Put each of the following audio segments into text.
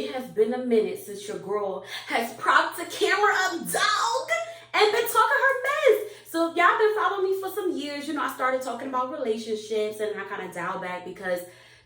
It has been a minute since your girl has propped the camera up, dog, and been talking her mess. So if y'all been following me for some years, I started talking about relationships and I kind of dialed back because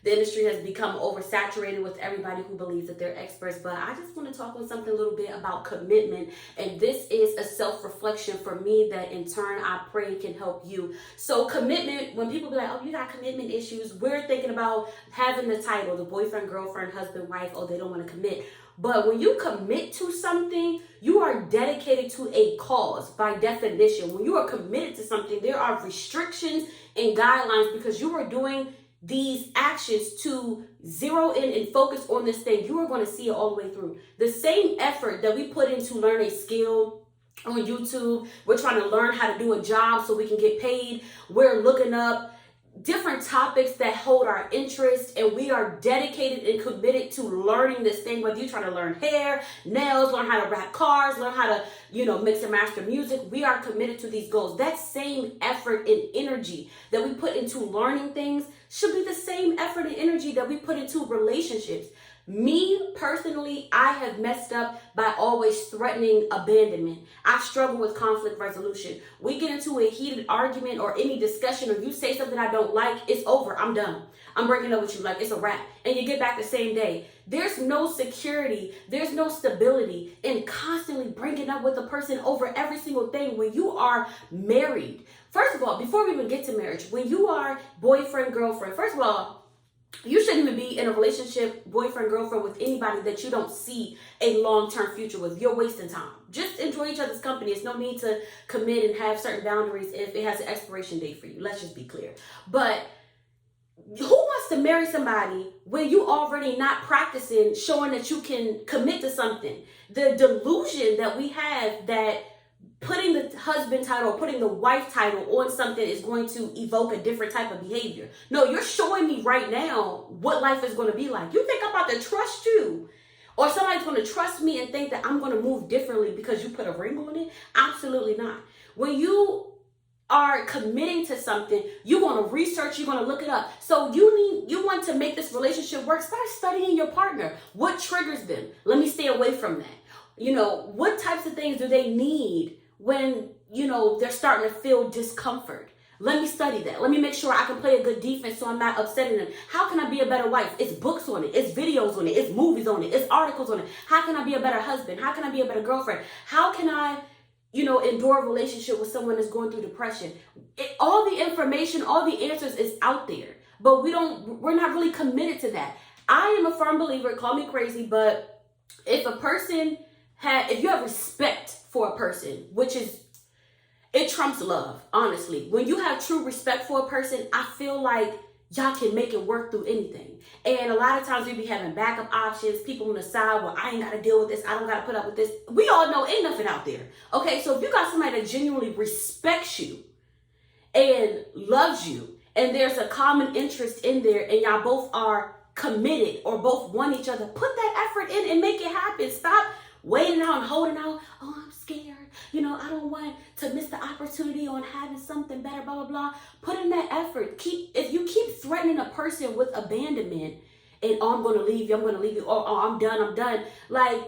the industry has become oversaturated with everybody who believes that they're experts. But I just want to talk on something a little bit about commitment. And this is a self-reflection for me that in turn I pray can help you. So commitment, when people be like, oh, you got commitment issues, we're thinking about having the title, the boyfriend, girlfriend, husband, wife, oh, they don't want to commit. But when you commit to something, you are dedicated to a cause by definition. When you are committed to something, there are restrictions and guidelines because you are doing these actions to zero in and focus on this thing. You are going to see it all the way through. The same effort that we put in to learn a skill on YouTube, we're trying to learn how to do a job so we can get paid. We're looking up different topics that hold our interest, and we are dedicated and committed to learning this thing. Whether you're trying to learn hair, nails, learn how to wrap cars, learn how to mix and master music, we are committed to these goals. That same effort and energy that we put into learning things should be the same effort and energy that we put into relationships. Me personally, I have messed up by always threatening abandonment. I struggle with conflict resolution. We get into a heated argument or any discussion, or you say something I don't like, it's over. I'm done. I'm breaking up with you. Like, it's a wrap. And you get back the same day. There's no security. There's no stability in constantly breaking up with a person over every single thing when you are married. First of all, before we even get to marriage, when you are boyfriend, girlfriend, first of all, you shouldn't even be in a relationship, boyfriend, girlfriend, with anybody that you don't see a long-term future with. You're wasting time. Just enjoy each other's company. It's no need to commit and have certain boundaries if it has an expiration date for you. Let's just be clear. But who wants to marry somebody when you already not practicing showing that you can commit to something? The delusion that we have that putting the husband title or putting the wife title on something is going to evoke a different type of behavior. No, you're showing me right now what life is going to be like. You think I'm about to trust you? Or somebody's going to trust me and think that I'm going to move differently because you put a ring on it? Absolutely not. When you are committing to something, you're going to research, you're going to look it up. So you want to make this relationship work, start studying your partner. What triggers them? Let me stay away from that. What types of things do they need when, they're starting to feel discomfort? Let me study that. Let me make sure I can play a good defense so I'm not upsetting them. How can I be a better wife? It's books on it. It's videos on it. It's movies on it. It's articles on it. How can I be a better husband? How can I be a better girlfriend? How can I endure a relationship with someone that's going through depression? All the information, all the answers is out there, but we're not really committed to that. I am a firm believer, call me crazy, but if you have respect for a person, it trumps love, honestly. When you have true respect for a person, I feel like y'all can make it work through anything. And a lot of times we be having backup options, people on the side, well, I ain't got to deal with this. I don't got to put up with this. We all know ain't nothing out there. Okay, so if you got somebody that genuinely respects you and loves you, and there's a common interest in there, and y'all both are committed or both want each other, put that effort in and make it happen. Stop waiting out and holding out. Oh, I'm scared. I don't want to miss the opportunity on having something better, blah, blah, blah. Put in that effort. If you keep threatening a person with abandonment and, oh, I'm going to leave you, or oh, I'm done. Like,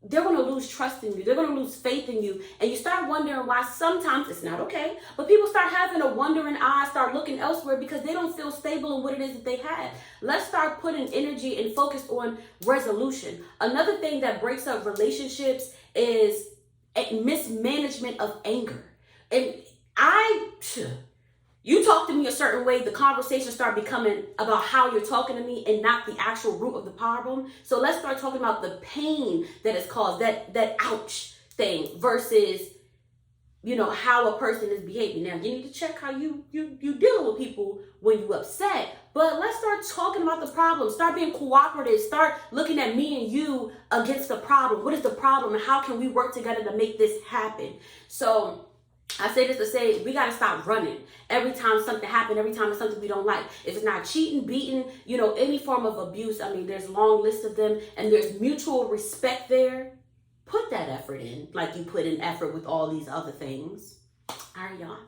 they're going to lose trust in you. They're going to lose faith in you. And you start wondering why sometimes it's not okay. But people start having a wondering eye, start looking elsewhere because they don't feel stable in what it is that they have. Let's start putting energy and focus on resolution. Another thing that breaks up relationships is a mismanagement of anger. And you talk to me a certain way, the conversation start becoming about how you're talking to me and not the actual root of the problem. So let's start talking about the pain that is caused, that ouch thing versus, how a person is behaving. Now, you need to check how you dealing with people when you upset, but let's start talking about the problem. Start being cooperative. Start looking at me and you against the problem. What is the problem and how can we work together to make this happen? So I say this to say we got to stop running every time something happens, every time it's something we don't like. If it's not cheating, beating, any form of abuse, there's a long list of them, and there's mutual respect there. Put that effort in like you put in effort with all these other things. All right, y'all.